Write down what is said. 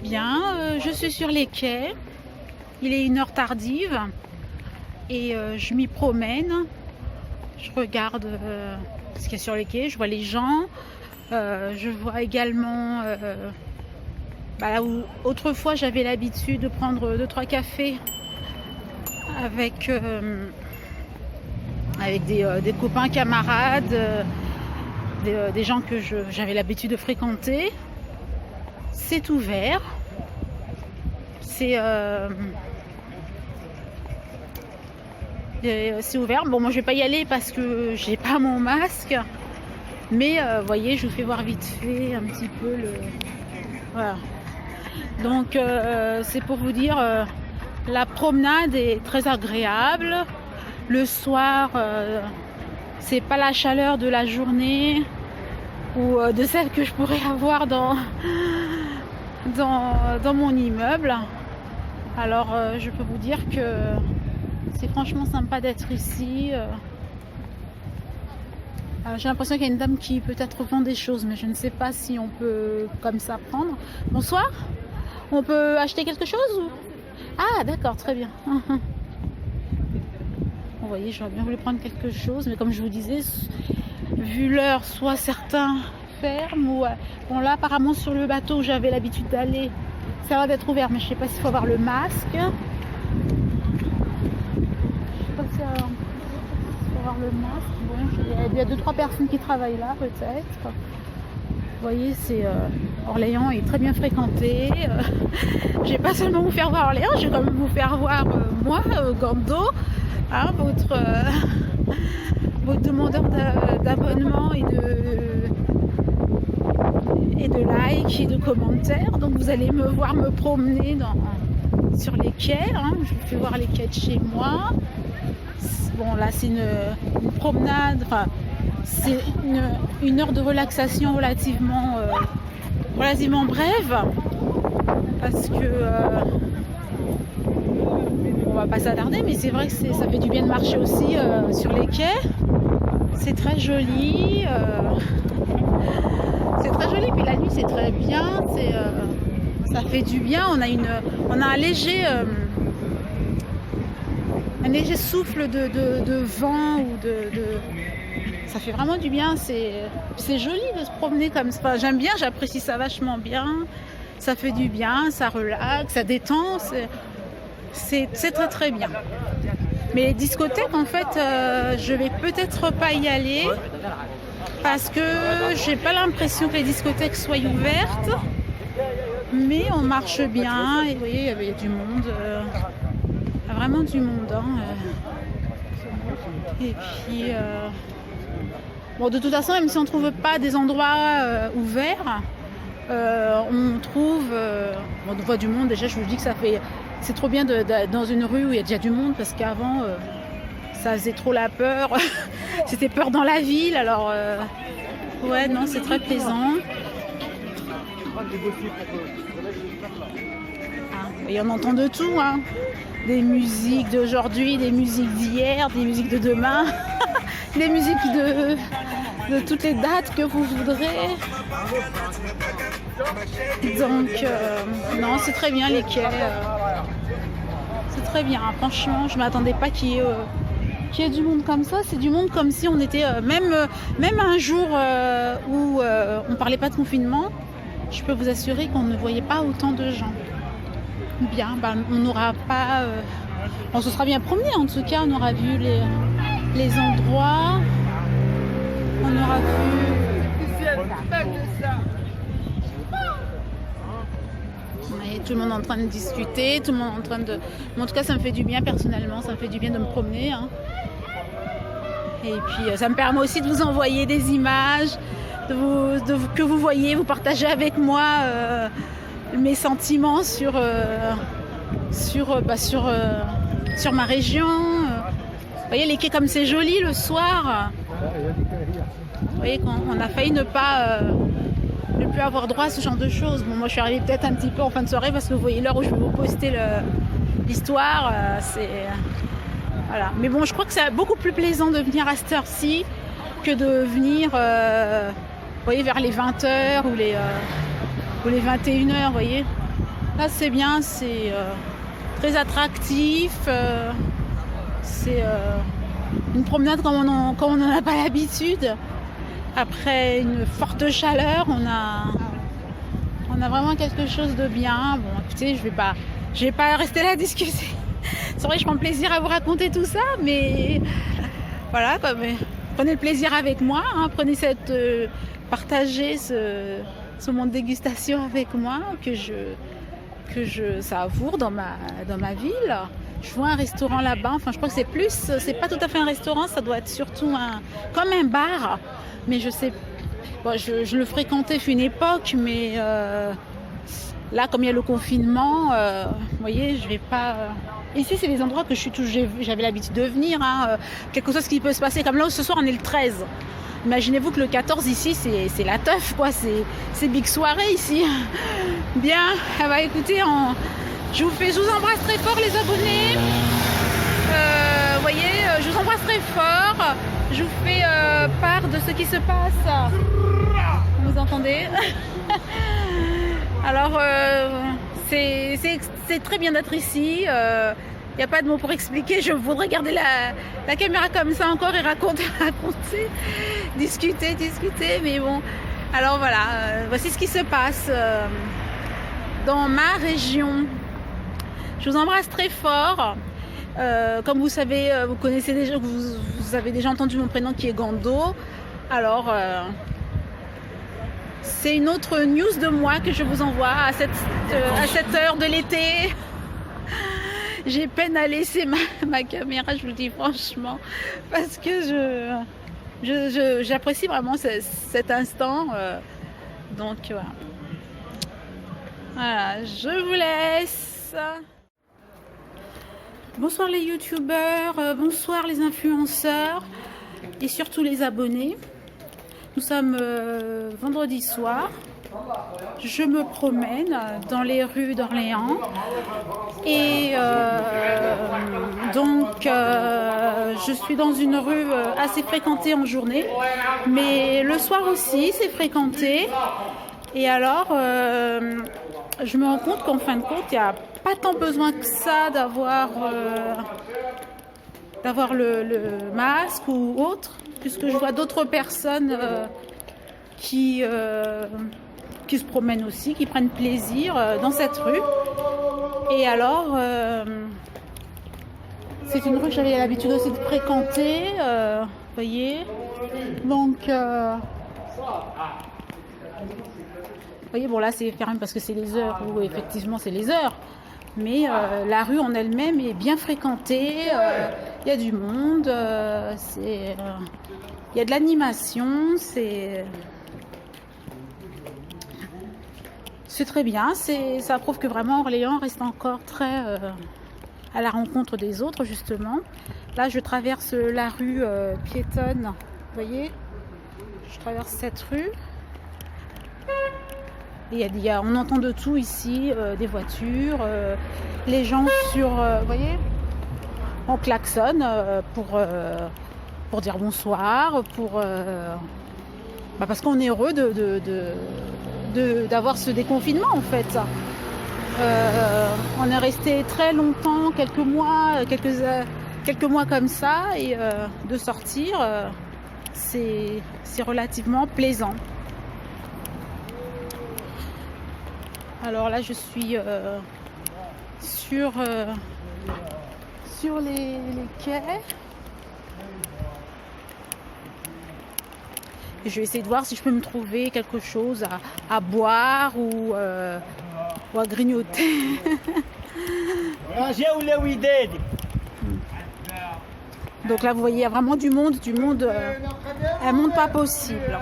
Bien, je suis sur les quais. Il est une heure tardive et je m'y promène. Je regarde ce qu'il y a sur les quais, je vois les gens. Je vois également là où autrefois j'avais l'habitude de prendre 2-3 cafés avec, avec des copains, camarades, des gens que j'avais l'habitude de fréquenter. C'est ouvert. C'est ouvert. Bon, moi je vais pas y aller parce que j'ai pas mon masque. Mais vous voyez, je vous fais voir vite fait un petit peu le. Voilà. Donc c'est pour vous dire, la promenade est très agréable. Le soir, c'est pas la chaleur de la journée ou de celle que je pourrais avoir dans mon immeuble. Alors je peux vous dire que c'est franchement sympa d'être ici. J'ai l'impression qu'il y a une dame qui peut-être vend des choses, mais je ne sais pas si on peut comme ça prendre. Bonsoir, on peut acheter quelque chose ou... Ah d'accord, très bien. Vous voyez, j'aurais bien voulu prendre quelque chose, mais comme je vous disais, vu l'heure, soit certains ferment ou... Bon là apparemment sur le bateau où j'avais l'habitude d'aller, ça va d'être ouvert, mais je ne sais pas s'il faut avoir le masque. Je sais pas si faut avoir le masque. Bon, il y a 2-3 personnes qui travaillent là peut-être. Vous voyez, c'est Orléans est très bien fréquenté. Je vais pas seulement vous faire voir Orléans, je vais quand même vous faire voir moi, Gando, hein, votre demandeur d'abonnement et de likes et de commentaires. Donc vous allez me voir me promener sur les quais. Hein. Je vous fais voir les quais de chez moi. Bon là c'est une promenade, enfin c'est une heure de relaxation relativement brève parce que on va pas s'attarder, mais c'est vrai que ça fait du bien de marcher aussi sur les quais. C'est très joli, puis la nuit c'est très bien, ça fait du bien. On a un léger souffle de vent ou ça fait vraiment du bien. C'est joli de se promener comme ça. Enfin, j'aime bien, j'apprécie ça vachement bien. Ça fait du bien, ça relaxe, ça détend. C'est très très bien. Mais les discothèques, en fait, je vais peut-être pas y aller parce que j'ai pas l'impression que les discothèques soient ouvertes. Mais on marche bien et vous voyez, il y a du monde. Il y a vraiment du monde. Hein. Et puis, bon, de toute façon, même si on ne trouve pas des endroits ouverts, on trouve, on voit du monde. Déjà, je vous dis que c'est trop bien dans une rue où il y a déjà du monde parce qu'avant, ça faisait trop la peur. C'était peur dans la ville. Alors, ouais, non, c'est très plaisant. Et on entend de tout, hein. Des musiques d'aujourd'hui, des musiques d'hier, des musiques de demain, des musiques de toutes les dates que vous voudrez. Donc, non, c'est très bien les quais. C'est très bien, franchement, je ne m'attendais pas qu'il y ait du monde comme ça. C'est du monde comme si on était, même un jour où on ne parlait pas de confinement, je peux vous assurer qu'on ne voyait pas autant de gens. Bien, on n'aura pas... on se sera bien promené en tout cas, on aura vu les endroits, on aura vu... Et tout le monde est en train de discuter, tout le monde est en train de... En tout cas, ça me fait du bien personnellement, ça me fait du bien de me promener. Hein. Et puis, ça me permet aussi de vous envoyer des images, que vous voyez, vous partagez avec moi... mes sentiments sur ma région. Vous voyez les quais comme c'est joli le soir. Vous voyez qu'on a failli ne plus avoir droit à ce genre de choses. Bon, moi je suis arrivée peut-être un petit peu en fin de soirée parce que vous voyez l'heure où je vais vous poster l'histoire. Voilà. Mais bon, je crois que c'est beaucoup plus plaisant de venir à cette heure-ci que de venir vous voyez, vers les 20h ou les 21h, vous voyez. Là c'est bien, c'est très attractif. C'est une promenade comme on n'en a pas l'habitude. Après une forte chaleur, on a vraiment quelque chose de bien. Bon, écoutez, je vais pas rester là à discuter. C'est vrai que je prends plaisir à vous raconter tout ça, mais voilà, prenez le plaisir avec moi, hein, partagez ce moment de dégustation avec moi que je savoure dans ma ville. Je vois un restaurant là-bas, enfin je crois que c'est pas tout à fait un restaurant, ça doit être surtout comme un bar, mais je sais, bon, je le fréquentais une époque, mais là comme il y a le confinement, vous voyez, je vais pas... Ici c'est les endroits que j'avais l'habitude de venir, hein, quelque chose qui peut se passer, comme là ce soir on est le 13. Imaginez-vous que le 14 ici c'est la teuf quoi, c'est big soirée ici. Bien, bah écoutez, je vous embrasse très fort les abonnés. Vous voyez, je vous embrasse très fort. Je vous fais part de ce qui se passe. Vous entendez? Alors, c'est très bien d'être ici. Il n'y a pas de mots pour expliquer. Je voudrais garder la caméra comme ça encore et raconter, discuter. Mais bon, alors voilà, voici ce qui se passe dans ma région. Je vous embrasse très fort. Comme vous savez, vous connaissez déjà, vous avez déjà entendu mon prénom qui est Gando. Alors, c'est une autre news de moi que je vous envoie à cette heure de l'été. J'ai peine à laisser ma caméra, je vous le dis franchement, parce que j'apprécie vraiment cet instant. Donc voilà, je vous laisse. Bonsoir les youtubeurs, bonsoir les influenceurs et surtout les abonnés. Nous sommes vendredi soir. Je me promène dans les rues d'Orléans et donc je suis dans une rue assez fréquentée en journée, mais le soir aussi c'est fréquenté. Et alors je me rends compte qu'en fin de compte il n'y a pas tant besoin que ça d'avoir le masque ou autre, puisque je vois d'autres personnes qui se promènent aussi, qui prennent plaisir dans cette rue. Et alors, c'est une rue que j'avais l'habitude aussi de fréquenter, vous voyez. Donc, vous voyez, bon là c'est fermé parce que c'est les heures où effectivement c'est les heures. Mais la rue en elle-même est bien fréquentée, il y a du monde, il y a de l'animation, c'est très bien, ça prouve que vraiment Orléans reste encore très à la rencontre des autres justement. Là je traverse la rue piétonne, vous voyez, je traverse cette rue. On entend de tout ici, des voitures, les gens vous voyez, on klaxonne pour dire bonsoir, parce qu'on est heureux d'avoir ce déconfinement en fait. On est resté très longtemps, quelques mois comme ça, et de sortir, c'est relativement plaisant. Alors là, je suis sur les quais. Et je vais essayer de voir si je peux me trouver quelque chose à boire ou à grignoter. Donc là, vous voyez, il y a vraiment du monde, un monde pas possible.